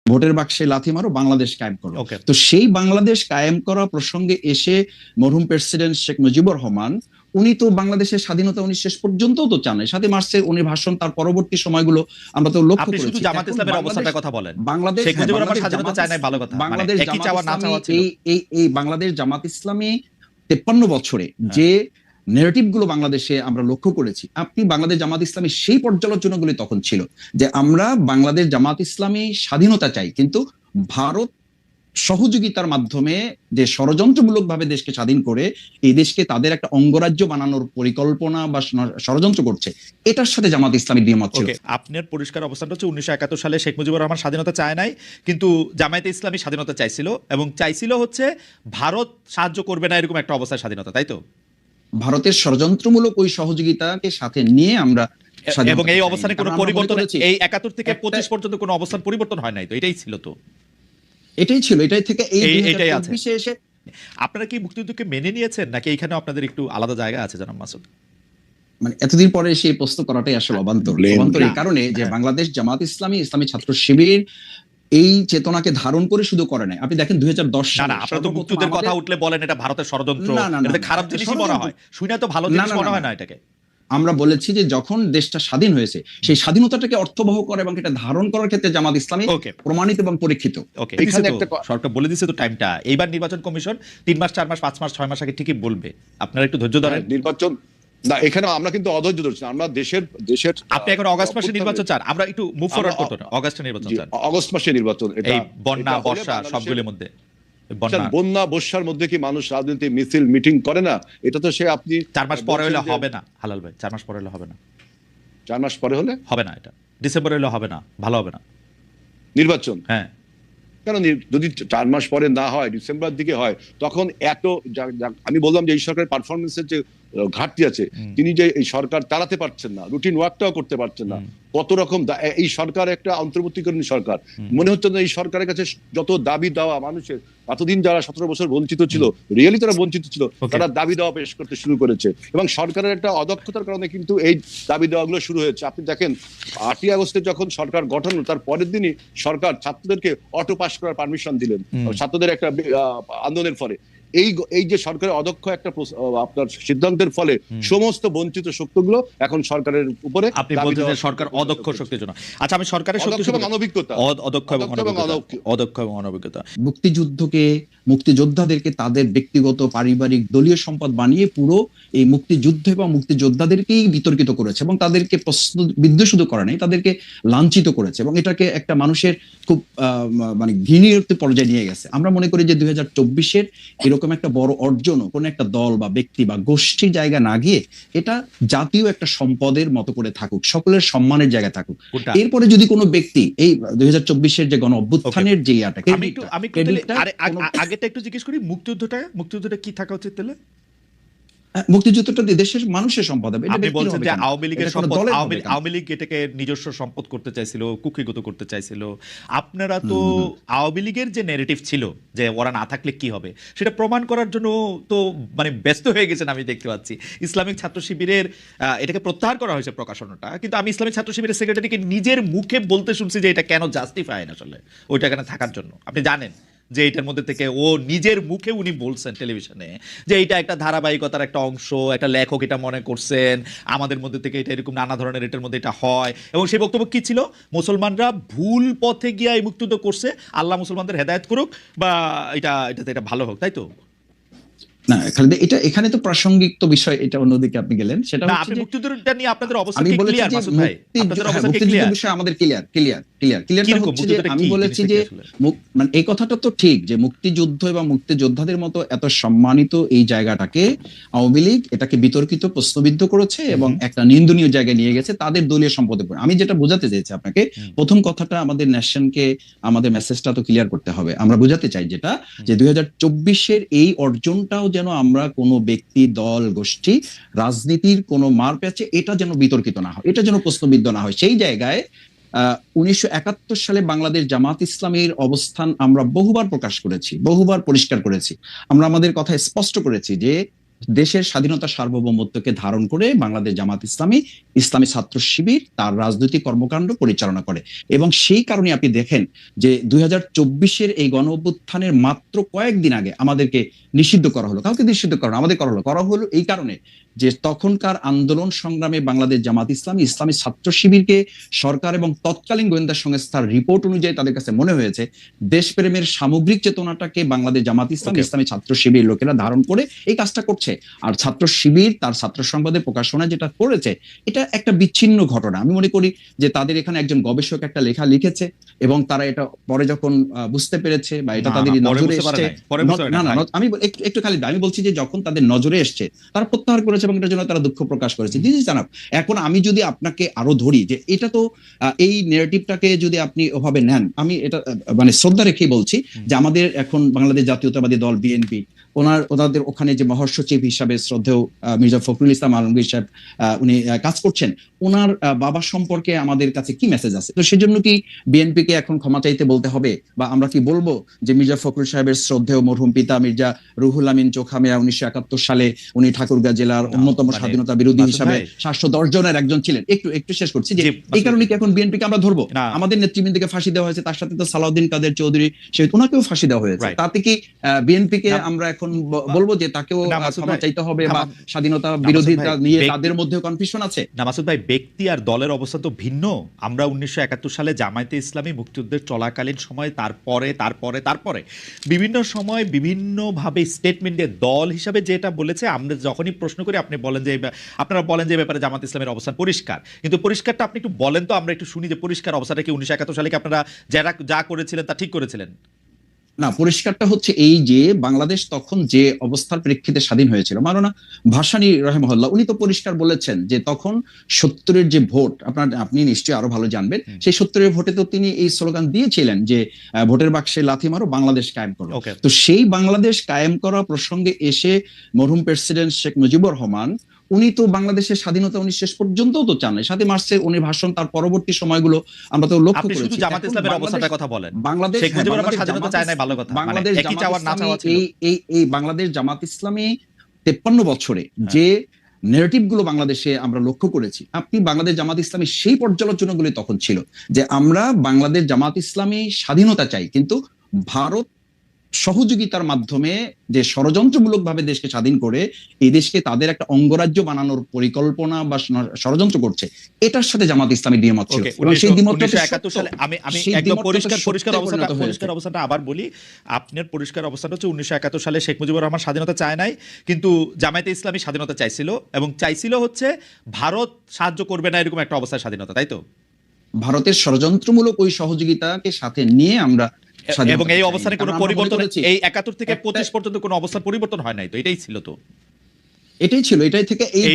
ভোটের বাক্সে লাথি মারো, বাংলাদেশ কায়েম করো। তো সেই বাংলাদেশ কায়েম করা প্রসঙ্গে এসে মরহুম প্রেসিডেন্ট শেখ মুজিবুর রহমান উনি তো বাংলাদেশের স্বাধীনতা উনি শেষ পর্যন্ত তো চান নাই। 7 মার্চে উনি ভাষণ, তার পরবর্তী সময়গুলো আমরা তো লক্ষ্য করেছি। শুধু জামাত ইসলামের অবস্থাটার কথা বলেন, বাংলাদেশ শেখ মুজিবুর রহমান স্বাধীনতা চায় নাই, ভালো কথা, বাংলাদেশ একই চাওয়া না চাওয়া ছিল। এই বাংলাদেশ জামাত ইসলামী 53 বছরে যে নেগেটিভ গুলো বাংলাদেশে আমরা লক্ষ্য করেছি, আপনি বাংলাদেশ জামাত ইসলামী সেই পর্যালোচনাগুলি তখন ছিল যে আমরা বাংলাদেশ জামাত ইসলামী স্বাধীনতা চাই, কিন্তু ভারত সহযোগিতার মাধ্যমে যে ষড়যন্ত্রমূলক ভাবে দেশকে স্বাধীন করে এই দেশকে তাদের একটা অঙ্গরাজ্য বানানোর পরিকল্পনা বা ষড়যন্ত্র করছে, এটার সাথে জামাত ইসলামী দ্বিমত ছিল। আপনার পরিষ্কার অবস্থানটা হচ্ছে 1971 সালে শেখ মুজিবুর রহমান স্বাধীনতা চায় নাই, কিন্তু জামায়াতে ইসলামী স্বাধীনতা চাইছিল, এবং চাইছিল হচ্ছে ভারত সাহায্য করবে না এরকম একটা অবস্থায় স্বাধীনতা, তাই তো? ভারতের ষড়যন্ত্রমূলক ওই সহযোগিতাকে সাথে নিয়ে আমরা, এবং এই অবস্থানে কোনো পরিবর্তন, এই 71 থেকে 25 পর্যন্ত কোনো অবস্থান পরিবর্তন হয় নাই, তো এটাই ছিল, তো এটাই ছিল, এটাই থেকে এইটাই আছে। আপনারা কি মুক্তিযুদ্ধকে মেনে নিয়েছেন, নাকি এইখানে আপনাদের একটু আলাদা জায়গা আছে জনাব মাসুদ? মানে এতদিন পরে সেই প্রশ্ন করাটাই আসলে অবান্তর এই কারণে যে বাংলাদেশ জামাত ইসলামী, ইসলামী ছাত্র শিবির এই চেতনাকে ধারণ করে শুধু করে নাই। আপনি দেখেন 2010 সালে আপনারা তো মুক্তিযুদ্ধের কথা উঠলে বলেন এটা ভারতের ষড়যন্ত্র, এটা খারাপ জিনিসই মনে হয়, শুনে তো ভালো জিনিস মনে হয় না এটাকে। আমরা বলেছি যে যখন দেশটা স্বাধীন হয়েছে সেই স্বাধীনতাটাকে অর্থবহ করে এবং এটা ধারণ করার ক্ষেত্রে জামাত ইসলামী প্রমাণিত এবং পরীক্ষিত। এখানে একটা সরকার বলে দিয়েছে তো টাইমটা, এইবার নির্বাচন কমিশন 3 মাস 4 মাস 5 মাস 6 মাস আগে ঠিকই বলবে, আপনারা একটু ধৈর্য ধরেন। নির্বাচন না, এখানে আমরা কিন্তু অধৈর্য ধরছি, আমরা দেশের আপনি এখন অগাস্ট মাসে নির্বাচন চান, আমরা একটু মুভ ফরওয়ার্ড করতে না, অগাস্টে নির্বাচন চান, অগাস্ট মাসে নির্বাচন, এটা বন্যা বর্ষা সবগুলোর মধ্যে। বন্যা বর্ষার মধ্যে কি মানুষ রাজনীতি মিছিল মিটিং করে না? এটা তো সে আপনি 4 মাস পরে হলে হবে না হালাল ভাই, 4 মাস পরে হলে হবে না, 4 মাস পরে হলে হবে না, এটা ডিসেম্বরে হলে হবে না, ভালো হবে না নির্বাচন। হ্যাঁ, কেন যদি 4 মাস পরে না হয়, ডিসেম্বরের দিকে হয়, তখন এত আমি বললাম যে এই সরকারের পারফরমেন্সের যে ঘাটতি আছে, তিনি যে এই সরকার চালাতে পারছেন না, রুটিন ওয়ার্কটাও করতে পারছেন না, কত রকম এই সরকার একটা অন্তর্বর্তীকালীন সরকার, মনে হচ্ছে না এই সরকারের কাছে যত দাবি দেওয়া মানুষের, এতদিন যারা 17 বছর বঞ্চিত ছিল, রিয়েলি তারা বঞ্চিত ছিল, তারা দাবি দেওয়া পেশ করতে শুরু করেছে, এবং সরকারের একটা অদক্ষতার কারণে কিন্তু এই দাবি দেওয়াগুলো শুরু হয়েছে। আপনি দেখেন 8ই আগস্টে যখন সরকার গঠন, তার পরের দিনই সরকার ছাত্রদেরকে অটো পাস করার পারমিশন দিলেন, ছাত্রদের একটা আন্দোলনের ফলে। এই যে সরকারের অদক্ষ একটা আপনার সিদ্ধান্তের ফলে সমস্ত বঞ্চিত শক্তিগুলো এখন সরকারের উপরে, আপনি বলছেন যে সরকার অদক্ষ শক্তির জন্য। আচ্ছা, আমি সরকারের শক্তি এবং অনভিজ্ঞতা, অদক্ষ এবং অনভিজ্ঞতা, মুক্তিযোদ্ধাদেরকে তাদের ব্যক্তিগত পারিবারিক দলীয় সম্পদ বানিয়ে পুরো এই মুক্তিযুদ্ধ এবং মুক্তিযোদ্ধাদেরকেই বিতর্কিত করেছে, এবং তাদেরকে প্রশ্নবিদ্ধ শুধু করে নাই, তাদেরকে লাঞ্ছিত করেছে, এবং এটাকে একটা মানুষের খুব মানে ঘৃণীয় পর্যায়ে নিয়ে গেছে। আমরা মনে করি যে 2024-এর এরকম একটা বড় অর্জন কোন একটা দল বা ব্যক্তি বা গোষ্ঠীর জায়গা না গিয়ে এটা জাতীয় একটা সম্পদের মতো করে থাকুক, সকলের সম্মানের জায়গায় থাকুক। এরপরে যদি কোনো ব্যক্তি এই 2024-এর যে গণ অভ্যুত্থানের যে ইয়াটাকে, আমি আগেটা একটু জিজ্ঞেস করি, মুক্তিযুদ্ধটা কি থাকা উচিত তাহলে? মুক্তিযুদ্ধটা দেশের মানুষের সম্পদ হবে। আপনি বলছেন যে আওয়ামী লীগের সম্পদ, আওয়ামী লীগ এটাকে নিজস্ব সম্পদ করতে চাইছিল, কুক্ষিগত করতে চাইছিল। আপনারা তো আওয়ামী লীগের যে ন্যারেটিভ ছিল যে ওরা না থাকলে কি হবে, সেটা প্রমাণ করার জন্য তো মানে ব্যস্ত হয়ে গেছেন, আমি দেখতে পাচ্ছি। ইসলামিক ছাত্র শিবিরের এটাকে প্রত্যাহার করা হয়েছে প্রকাশনাটা, কিন্তু আমি ইসলামিক ছাত্র শিবিরের সেক্রেটারিকে নিজের মুখে বলতে শুনছি যে এটা কেন জাস্টিফাই না আসলে ওইটা এখানে থাকার জন্য। আপনি জানেন যে এটার মধ্যে থেকে ও নিজের মুখে উনি বলছেন টেলিভিশনে যে এটা একটা ধারাবাহিকতার একটা অংশ, একটা লেখক এটা মনে করছেন, আমাদের মধ্যে থেকে এটা এরকম নানা ধরনের এটার মধ্যে এটা হয়। এবং সেই বক্তব্য কি ছিল? মুসলমানরা ভুল পথে গিয়ে এই মুক্তিযুদ্ধ করছে, আল্লাহ মুসলমানদের হেদায়েত করুক, বা এটা ভালো হোক, তাই তো? না, এখানে তো প্রাসঙ্গিক তো বিষয়, এটা অন্যদিকে আপনি গেলেন। সেটা হচ্ছে যে মুক্তিযুদ্ধটা নিয়ে আপনাদের অবস্থা কি ক্লিয়ার মাসুদ ভাই? আপনাদের অবস্থা কি ক্লিয়ার? বিষয় আমাদের ক্লিয়ারটা হচ্ছে যে আমি বলেছি যে মানে এই কথাটা তো ঠিক যে মুক্তিযুদ্ধ এবং মুক্তিযোদ্ধাদের মতো এত সম্মানিত এই জায়গাটাকে আওয়ামী লীগ এটাকে বিতর্কিত, প্রশ্নবিদ্ধ করেছে এবং একটা নিন্দনীয় জায়গায় নিয়ে গেছে তাদের দলীয় সম্পদের উপর। আমি যেটা বোঝাতে চাইছি আপনাকে, প্রথম কথাটা আমাদের ন্যাশনকে আমাদের মেসেজটা তো ক্লিয়ার করতে হবে। আমরা বোঝাতে চাই যেটা যে 2024-এর এই অর্জনটাও যেন আমরা কোনো ব্যক্তি, দল, গোষ্ঠী, রাজনীতির কোনো মার প্যাচে এটা যেন বিতর্কিত না হয়, এটা যেন প্রশ্নবিদ্ধ না হয়। সেই জায়গায় 1971 সালে বাংলাদেশ জামাত ইসলামীর অবস্থান আমরা বহুবার প্রকাশ করেছি, বহুবার পরিষ্কার করেছি। আমরা আমাদের কথা স্পষ্ট করেছি যে দেশের স্বাধীনতা সার্বভৌমত্বকে ধারণ করে বাংলাদেশ জামাত ইসলামী, ইসলামী ছাত্র শিবির তার রাজনৈতিক কর্মকাণ্ড পরিচালনা করে। এবং সেই কারণে আপনি দেখেন যে 2024-এর এই গণ অভ্যুত্থানের মাত্র কয়েকদিন আগে আমাদেরকে নিষিদ্ধ করা হলো। কাউকে নিষিদ্ধ করা আমাদের করা হলো এই কারণে যে তখনকার আন্দোলন সংগ্রামে বাংলাদেশ জামাত ইসলামী, ইসলামী ছাত্র শিবিরকে সরকার এবং তৎকালীন গোয়েন্দা সংস্থার রিপোর্ট অনুযায়ী তাদের কাছে মনে হয়েছে দেশপ্রেমের সামগ্রিক চেতনাটাকে বাংলাদেশ জামাত ইসলাম, ইসলামী ছাত্র শিবির লোকেরা ধারণ করে এই কাজটা করছে। আর ছাত্র শিবির তার ছাত্র সংবাদের প্রকাশনা যেটা করেছে এটা একটা বিচ্ছিন্ন ঘটনা। আমি মনে করি যে তাদের এখানে একজন গবেষক একটা লেখা লিখেছে এবং তারা এটা পরে যখন বুঝতে পেরেছে বা এটা তাদের নজরে এসছে, আমি একটু খালি আমি বলছি যে যখন তাদের নজরে এসছে তারা প্রত্যাহার করেছে এবং এটার জন্য তারা দুঃখ প্রকাশ করেছে। দিদি জানাব, এখন আমি যদি আপনাকে আরো ধরি যে এটা তো এই নেগেটিভটাকে যদি আপনি ওভাবে নেন, আমি এটা মানে শ্রদ্ধা রেখেই বলছি যে আমাদের এখন বাংলাদেশ জাতীয়তাবাদী দল বিএনপি ওনাদের ওখানে যে মহাসচিব হিসাবে শ্রদ্ধেয় মির্জা ফখরুল ইসলাম আলমগীর সাহেব উনি কাজ করছেন, ওনার বাবা সম্পর্কে আমাদের কাছে কি মেসেজ আছে? তো সেজন্য কি বিএনপি কে এখন ক্ষমা চাইতে বলতে হবে, বা আমরা কি বলবো যে মির্জা ফখরুল সাহেবের শ্রদ্ধেয় মরহুম পিতা মির্জা রুহুল আমিন চোখা মিয়া 1971 সালে উনি ঠাকুরগাঁ জেলার অন্যতম স্বাধীনতা বিরোধী হিসাবে 710 জনের একজন ছিলেন। একটু শেষ করছি যে এই কারণে কি এখন বিএনপি কে আমরা ধরবো? আমাদের নেতৃবৃন্দকে ফাঁসি দেওয়া হয়েছে, তার সাথে তো সালাউদ্দিন কাদের চৌধুরী শহীদ ওনাকেও ফাঁসি দেওয়া হয়েছে। তাতে কি বিএনপি কে আমরা এখন বলবো যে তাকেও ক্ষমা চাইতে হবে বা স্বাধীনতা বিরোধিতা নিয়ে তাদের মধ্যে কনফিউশন আছে? না মাসুদ ভাই, ব্যক্তি আর দলের অবস্থা তো ভিন্ন। আমরা 1971 সালে জামায়াতে ইসলামী মুক্তিযুদ্ধের চলাকালীন সময় তারপরে বিভিন্ন সময় বিভিন্নভাবে স্টেটমেন্টে দল হিসাবে যেটা বলেছে, আমরা যখনই প্রশ্ন করি আপনারা বলেন যে ব্যাপারে জামাত ইসলামের অবস্থান পরিষ্কার, কিন্তু পরিষ্কারটা আপনি একটু বলেন তো, আমরা একটু শুনি যে পরিষ্কার অবস্থাটা কি 1971 সালে কি আপনারা যা করেছিলেন তা ঠিক করেছিলেন? না, পরিষ্কারটা হচ্ছে এই যে বাংলাদেশ তখন যে অবস্থার প্রেক্ষিতে স্বাধীন হয়েছিল, মাওলানা ভাসানী রাহিমাহুল্লাহ উনি তো পরিষ্কার বলেছেন যে তখন 70-এর যে ভোট, আপনি নিশ্চয়ই আরো ভালো জানবেন, সেই 70-এর ভোটে তো তিনি এই স্লোগান দিয়েছিলেন যে ভোটের বাক্সে লাথি মারো, বাংলাদেশ কায়েম করো। তো সেই বাংলাদেশ কায়েম করা প্রসঙ্গে এসে মরহুম প্রেসিডেন্ট শেখ মুজিবুর রহমান উনি তো বাংলাদেশের স্বাধীনতা উনি শেষ পর্যন্ত তো চান না। 7 মার্চে উনি ভাষণ, তার পরবর্তী সময়গুলো আমরা তো লক্ষ্য করেছি। আপনি শুধু জামাত ইসলামের অবস্থাটার কথা বলেন, বাংলাদেশ শেখ মুজিবুর রহমান স্বাধীনতা চায় না, ভালো কথা, বাংলাদেশ একই চাওয়ার না চাওয়া ছিল। এই বাংলাদেশ জামাত ইসলামী 53 বছরে যে নেগেটিভ গুলো বাংলাদেশে আমরা লক্ষ্য করেছি, আপনি বাংলাদেশ জামাত ইসলামী সেই পর্যালোচনাগুলি তখন ছিল যে আমরা বাংলাদেশ জামাত ইসলামী স্বাধীনতা চাই, কিন্তু ভারত সহযোগিতার মাধ্যমে যে ষড়যন্ত্রমূলক ভাবে দেশকে স্বাধীন করে এই দেশকে তাদের একটা অঙ্গরাজ্য বানানোর পরিকল্পনা বা ষড়যন্ত্র করছে, এটার সাথে জামাত ইসলামী দ্বিমত ছিল। এবং সেই দ্বিমতটা 1971 সালে আমি একদম পরিষ্কার অবস্থাটা আবার বলি, আপনার পরিষ্কার অবস্থাটা হচ্ছে 1971 সালে শেখ মুজিবুর রহমান স্বাধীনতা চায় নাই, কিন্তু জামায়াতে ইসলামী স্বাধীনতা চাইছিল, এবং চাইছিল হচ্ছে ভারত সাহায্য করবে না এরকম একটা অবস্থায় স্বাধীনতা, তাই তো? ভারতের ষড়যন্ত্রমূলক ওই সহযোগিতাকে সাথে নিয়ে আমরা, এবং এই অবস্থানে কোনো পরিবর্তন, এই 71 থেকে 25 পর্যন্ত কোনো অবস্থার পরিবর্তন হয় নাই, তো এটাই ছিল, তো এটাই ছিল, এটাই থেকে এই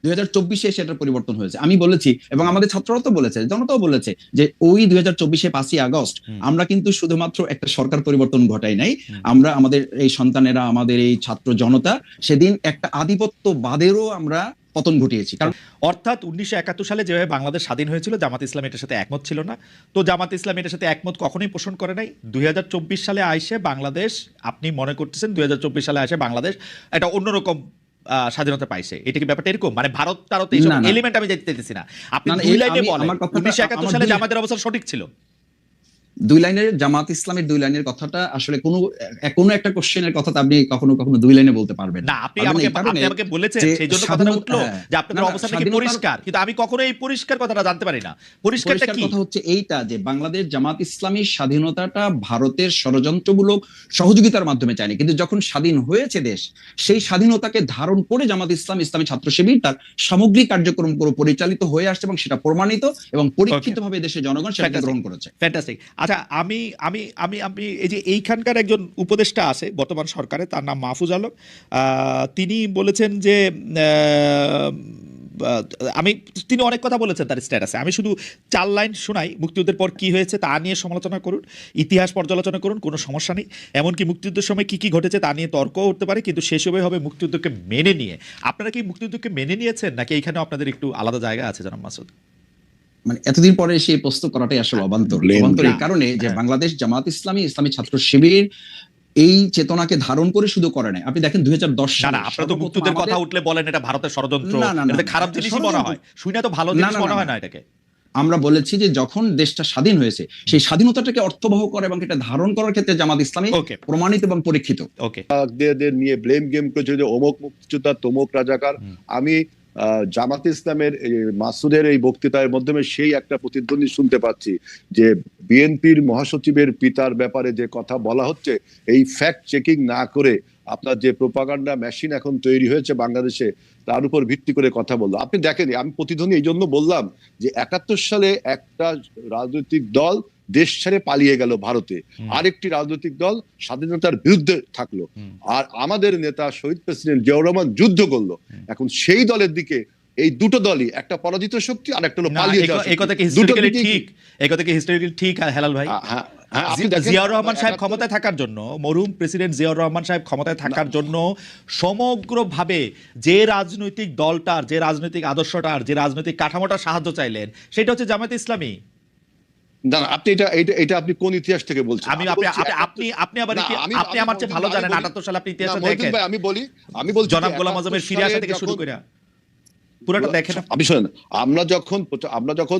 2024-এ এসে এটার পরিবর্তন হয়েছে। আমি বলেছি এবং আমাদের ছাত্ররা তো বলেছে, জনতাও বলেছে যে ওই 2024-এ 5ই আগস্ট আমরা কিন্তু শুধুমাত্র একটা সরকার পরিবর্তন ঘটাই নাই, আমরা আমাদের এই সন্তানেরা, আমাদের এই ছাত্র জনতা সেদিন একটা আধিপত্যবাদেরও আমরা পতন ঘটিয়েছি। কারণ অর্থাৎ 1971 সালে যেভাবে বাংলাদেশ স্বাধীন হয়েছিল জামাত ইসলাম এটার সাথে একমত ছিল না, তো জামাত ইসলাম এটার সাথে একমত কখনোই পোষণ করে নাই। 2024 সালে আইসে বাংলাদেশ, আপনি মনে করতেছেন 2024 সালে আইসে বাংলাদেশ একটা অন্যরকম স্বাধীনতা পাইছে, এটা কি ব্যাপারটা এরকম? মানে ভারত তারত এইসব এলিমেন্ট আমি যেতে চাইতেছি না, আপনি দুই লাইনে বলেন 1971 সালে জামাতের অবস্থা সঠিক ছিল। 2 লাইনের জামাত ইসলামের 2 লাইনের কথাটা আসলে কোনো একটা কোশ্চেনের কথা আপনি কখনো 2 লাইনে বলতে পারবেন না। আপনি আমাকে বলেছেন সেইজন্য কথাটা উঠলো যে আপনাদের অবস্থাটা কি পরিষ্কার, কিন্তু আমি কখনো এই পরিষ্কার কথাটা জানতে পারি না। পরিষ্কারটা কি? কথা হচ্ছে এইটা যে বাংলাদেশ জামাত ইসলামী স্বাধীনতাটা ভারতের ষড়যন্ত্রমূলক সহযোগিতার মাধ্যমে চায়নি, কিন্তু যখন স্বাধীন হয়েছে দেশ, সেই স্বাধীনতাকে ধারণ করে জামাত ইসলাম, ইসলামী ছাত্র শিবির তার সামগ্রিক কার্যক্রম পরিচালিত হয়ে আসছে এবং সেটা প্রমাণিত এবং পরীক্ষিতভাবে দেশের জনগণ সেটা গ্রহণ করেছে। ফ্যান্টাস্টিক। আচ্ছা, আমি এই যে এইখানকার একজন উপদেষ্টা আছে বর্তমান সরকারে, তার নাম মাহফুজ আলম, তিনি বলেছেন যে তিনি অনেক কথা বলেছেন তার স্ট্যাটাসে, আমি শুধু 4 লাইন শোনাই। মুক্তিযুদ্ধের পর কি হয়েছে তা নিয়ে সমালোচনা করুন, ইতিহাস পর্যালোচনা করুন, কোনো সমস্যা নেই, এমনকি মুক্তিযুদ্ধের সময় কি ঘটেছে তা নিয়ে তর্কও উঠতে পারে, কিন্তু সেসবে হবে মুক্তিযুদ্ধকে মেনে নিয়ে। আপনারা কি মুক্তিযুদ্ধকে মেনে নিয়েছেন, নাকি এইখানে আপনাদের একটু আলাদা জায়গা আছে জনাব মাসুদ? মানে এতদিন পরে সেই প্রশ্ন করাটাই আসলে অবান্তর এই কারণে যে বাংলাদেশ জামাত ইসলামী, ইসলামী ছাত্র শিবির এই চেতনাকে ধারণ করে শুধু করে নাই। আপনি দেখেন 2010 সালে আপনারা তো মুক্তিযুদ্ধের কথা উঠলে বলেন এটা ভারতের ষড়যন্ত্র, এটা খারাপ জিনিসই মনে হয়, শুনে তো ভালো জিনিস মনে হয় না এটাকে। আমরা বলেছি যে যখন দেশটা স্বাধীন হয়েছে সেই স্বাধীনতাটাকে অর্থবহ করে এবং এটা ধারণ করার ক্ষেত্রে জামাত ইসলামী প্রমাণিত এবং পরীক্ষিত। নিয়ে ব্লেম গেম করছে যে অমুক মুক্তিযোদ্ধা তমুক রাজাকার। আমি জামাত ইসলামের মাসুদের এই বক্তৃতার মাধ্যমে সেই একটা প্রতিধ্বনি শুনতে পাচ্ছি যে বিএনপির মহাসচিবের পিতার ব্যাপারে যে কথা বলা হচ্ছে, এই ফ্যাক্ট চেকিং না করে আপনার যে প্রোপাগান্ডা মেশিন এখন তৈরি হয়েছে বাংলাদেশে, তার উপর ভিত্তি করে কথা বললো। আপনি দেখেন, আমি প্রতিধ্বনি এই জন্য বললাম যে 71 সালে একটা রাজনৈতিক দল দেশ ছেড়ে পালিয়ে গেল ভারতে, আরেকটি রাজনৈতিক দল স্বাধীনতার বিরুদ্ধে থাকলো, আর আমাদের নেতা শহীদ প্রেসিডেন্ট জিয়াউর রহমান যুদ্ধ করলো। এখন সেই দলের দিকে এই দুটো দলই, একটা পরাজিত শক্তি আর একটা হলো পালিয়ে যাওয়া। এই কথা কি হিস্টোরিক্যালি ঠিক? এই কথা কি হিস্টোরিক্যালি ঠিক হেলাল ভাই? জিয়াউর রহমান সাহেব ক্ষমতায় থাকার জন্য, মরহুম প্রেসিডেন্ট জিয়াউর রহমান সাহেব ক্ষমতায় থাকার জন্য সমগ্রভাবে যে রাজনৈতিক দলটার, যে রাজনৈতিক আদর্শটার, যে রাজনৈতিক কাঠামোটার সাহায্য চাইলেন সেটা হচ্ছে জামায়াতে ইসলামী। না, আপনি এটা আপনি কোন ইতিহাস থেকে বলছেন? আপনি আবার আপনি আমার চেয়ে ভালো জানেন। 78 সালে আপনি ইতিহাসটা দেখেন। আমি বলি জনাব গোলাম আযমের ফিরে আসা থেকে শুরু করে পুরোটা দেখেন। আপনি শুনেন, আমরা যখন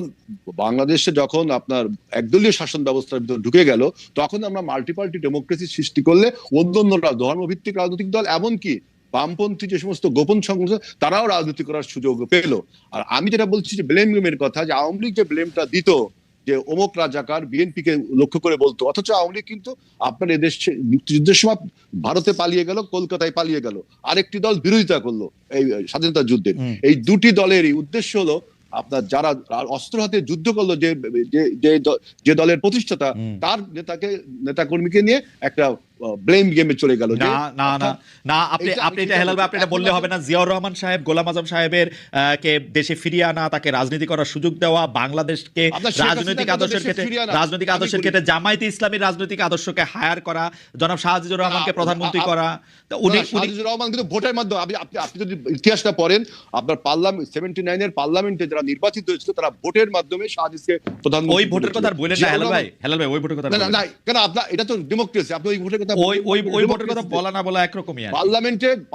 বাংলাদেশে যখন আপনার একদলীয় শাসন ব্যবস্থার ভিতরে ঢুকে গেল, তখন আমরা মাল্টিপার্টি ডেমোক্রেসি সৃষ্টি করলে অন্যান্যরা ধর্মভিত্তিক রাজনৈতিক দল, এমনকি বামপন্থী যে সমস্ত গোপন সংগঠন, তারাও রাজনীতি করার সুযোগ পেল। আর আমি যেটা বলছি যে ব্লেম গেমের কথা, যে আওয়ামী লীগ যে ব্লেমটা দিত যে অমুক রাজাকার, বিএনপিকে লক্ষ্য করে বলতো, অথচ আওয়ামী লীগ কিন্তু আপনার এদেশ মুক্তিযুদ্ধের সময় ভারতে পালিয়ে গেল, কলকাতায় পালিয়ে গেল, আরেকটি দল বিরোধিতা করলো এই স্বাধীনতা যুদ্ধের। এই দুটি দলেরই উদ্দেশ্য হলো আপনার যারা অস্ত্র হাতে যুদ্ধ করলো, যে দলের প্রতিষ্ঠাতা, তার নেতাকর্মীকে নিয়ে একটা ব্লেম গেমে চলে গেল। আপনি এটা হেলাল ভাই, আপনি এটা বললে হবে না। জিয়াউর রহমান সাহেব, গোলাম আযম সাহেবের কে দেশে ফিরিয়ে আনা, তাকে রাজনীতি করার সুযোগ দেওয়া, বাংলাদেশকে রাজনৈতিক আদর্শের ক্ষেত্রে জামায়াতে ইসলামীর রাজনৈতিক আদর্শকে হায়ার করা, জনাব শাহজিজুর রহমানকে প্রধানমন্ত্রী করা। শাহজিজুর রহমান কিন্তু ভোটের মাধ্যমে, আপনি যদি ইতিহাসটা পড়েন, আপনার পার্লামেন্ট 79 এর পার্লামেন্টে যারা নির্বাচিত হয়েছিল তারা ভোটের মাধ্যমে শাহজিজকে প্রধানমন্ত্রী। ওই ভোটের কথা বলেন না হেলাল ভাই, ওই ভোটের কথা না, কেন আপনার এটা তো ডেমোক্রেসি, আপনি ওই ভোটের কথা, ওই ভোটের কথা বলা না বলা একরকমই।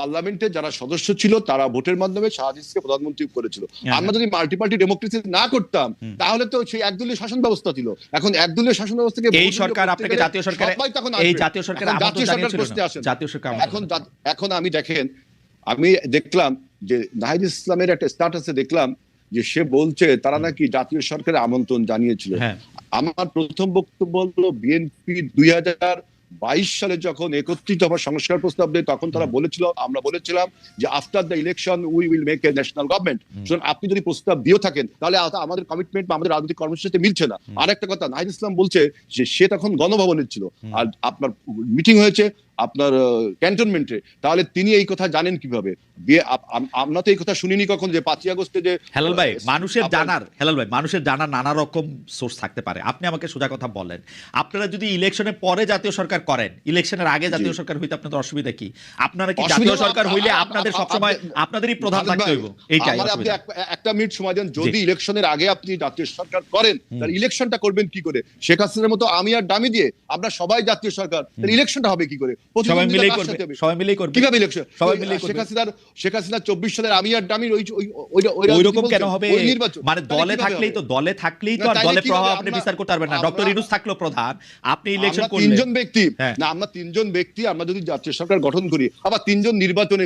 পার্লামেন্টে যারা সদস্য ছিল তারা ভোটের মাধ্যমে শাহজিজকে প্রধানমন্ত্রী করেছিল। আমরা যদি মাল্টিপার্টি ডেমোক্রেসি না করতাম তাহলে তো সেই একদলীয় শাসন ব্যবস্থা ছিল। এখন একদলীয় শাসন ব্যবস্থাকে এই সরকার আপনাকে জাতীয় সরকার, এই জাতীয় সরকার এখন আমি দেখেন, আমি দেখলাম যে নাহিদ ইসলামের একটা স্ট্যাটাসে দেখলাম যে সে বলছে তারা নাকি জাতীয় সরকারের আমন্ত্রণ জানিয়েছিল। আমার প্রথম বক্তব্য হলো, বিএনপি 2022 সালে যখন 31 দফা সংস্কার প্রস্তাব দেয়, তখন তারা আমরা বলেছিলাম যে after the election we will make a national government. সুতরাং আপনি যদি প্রস্তাব দিয়েও থাকেন তাহলে আমাদের কমিটমেন্ট বা আমাদের রাজনৈতিক কর্মসূচির সাথে মিলছে না। আরেকটা কথা, নাহিদ ইসলাম বলছে যে সে তখন গণভবনে ছিল আর আপনার মিটিং হয়েছে আপনার ক্যান্টনমেন্টে, তাহলে তিনি এই কথা জানেন কিভাবে? আমরা তো এই কথা শুনিনি কখন যে 5ই আগস্টে যে হেলাল ভাই মানুষের জানার নানা রকম সোর্স থাকতে পারে। আপনি আমাকে সোজা কথা বলেন, আপনারা যদি ইলেকশনের পরে জাতীয় সরকার করেন, ইলেকশনের আগে জাতীয় সরকার হইতে আপনাদের অসুবিধা কি? আপনারা কি জাতীয় সরকার হইলে আপনাদের সবসময় আপনাদেরই প্রধান থাকতে হইব? এইটাই আপনি একটা মিনিট সময় দেন। যদি ইলেকশনের আগে আপনি জাতীয় সরকার করেন, তাহলে ইলেকশনটা করবেন কি করে? শেখ হাসিনার মতো আমি আর দামি দিয়ে আমরা সবাই জাতীয় সরকার, তাহলে ইলেকশনটা হবে কি করে? সবাই মিলেই করবে। কিভাবে ইলেকশন? শেখ হাসিনা 24 সালের আমি আর দামির ওই রকম কেন হবে? মানে দলে থাকলেই তো আর দলে প্রভাব আপনি বিচার করতে পারবেন না। ডক্টর ইউনূস থাকলো প্রধান, আপনি ইলেকশন করলেন। আমরা তিনজন ব্যক্তি আমরা যদি জাতীয় সরকার গঠন করি, আবার তিনজন নির্বাচনে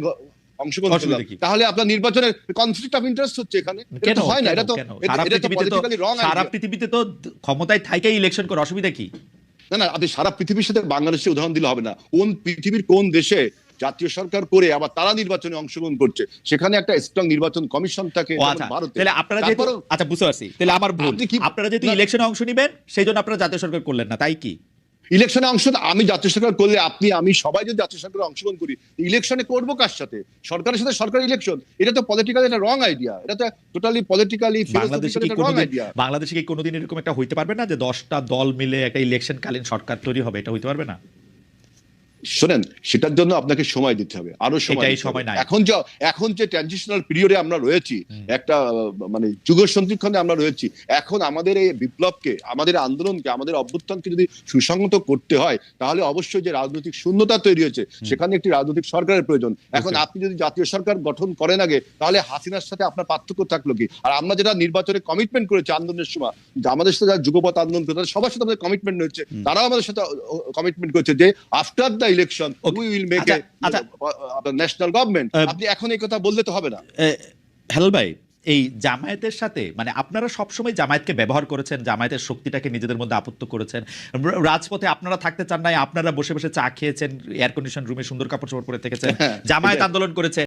অংশগ্রহণ করলাম, তাহলে আপনার নির্বাচনের কনফ্লিক্ট অফ ইন্টারেস্ট হচ্ছে এখানে। এটা তো হয় না, এটা তো পলিটিক্যালি রং। সারা পৃথিবীতে তো ক্ষমতায় থাইকাই ইলেকশন করে, অসুবিধা কি? না, আপনি সারা পৃথিবীর সাথে বাংলাদেশের উদাহরণ দিলে হবে না। পৃথিবীর কোন দেশে জাতীয় সরকার করে আবার তারা নির্বাচনে অংশগ্রহণ করছে, সেখানে একটা স্ট্রং নির্বাচন কমিশন থাকে। তাহলে আপনারা যেহেতু, আচ্ছা বুঝতে পারছি, তাহলে আমার ভুল, আপনারা যেহেতু ইলেকশনে অংশ নেবেন সেই জন্য আপনারা জাতীয় সরকার করলেন না, তাই কি? ইলেকশনে অংশ আমি জাতীয় সরকার করলে, আমি সবাই যদি জাতীয় সরকারে অংশগ্রহণ করি, ইলেকশনে করবো কার সাথে? সরকারের সাথে সরকার ইলেকশন, এটা তো পলিটিক্যালি একটা রং আইডিয়া। এটা তো টোটালি পলিটিক্যালি বাংলাদেশে কি কোনোদিন এরকম একটা হইতে পারবে না যে 10টা দল মিলে একটা ইলেকশন কালীন সরকার তৈরি হবে? এটা হইতে পারবে না? শোনেন, সেটার জন্য আপনাকে সময় দিতে হবে, আরো সময় নাই। এখন যে ট্রানজিশনাল পিরিয়ডে আমরা রয়েছি, একটা মানে যুগ সন্ধিক্ষণে আমরা রয়েছি, এখন আমাদের এই বিপ্লবকে, আমাদের আন্দোলনকে, আমাদের অভ্যুত্থানকে যদি সুসংহত করতে হয়, তাহলে অবশ্যই যে রাজনৈতিক শূন্যতা তৈরি হয়েছে, সেখানে একটি রাজনৈতিক সরকারের প্রয়োজন। এখন আপনি যদি জাতীয় সরকার গঠন করেন আগে, তাহলে হাসিনার সাথে আপনার পার্থক্য থাকলো কি? আর আমরা যেটা নির্বাচনে কমিটমেন্ট করেছি আন্দোলনের সময়, আমাদের সাথে যারা যুগপৎ আন্দোলন করে সবার সাথে আমাদের কমিটমেন্ট হয়েছে, তারাও আমাদের সাথে কমিটমেন্ট করেছে যে after the election we will make a national government. আপনি এখন এই কথা বললে তো হবে না। হেলাল ভাই, এই জামায়াতের সাথে মানে আপনারা সবসময় জামায়াতকে ব্যবহার করেছেন, জামায়াতের শক্তিটাকে নিজেদের মধ্যে আপত্ত করেছেন, রাজপথে আপনারা থাকতে চান নাই, আপনারা বসে বসে চা খেয়েছেন, এয়ার কন্ডিশন রুমে সুন্দর কাপড় চোপড় পরে থেকেছেন, জামায়াত আন্দোলন করেছে।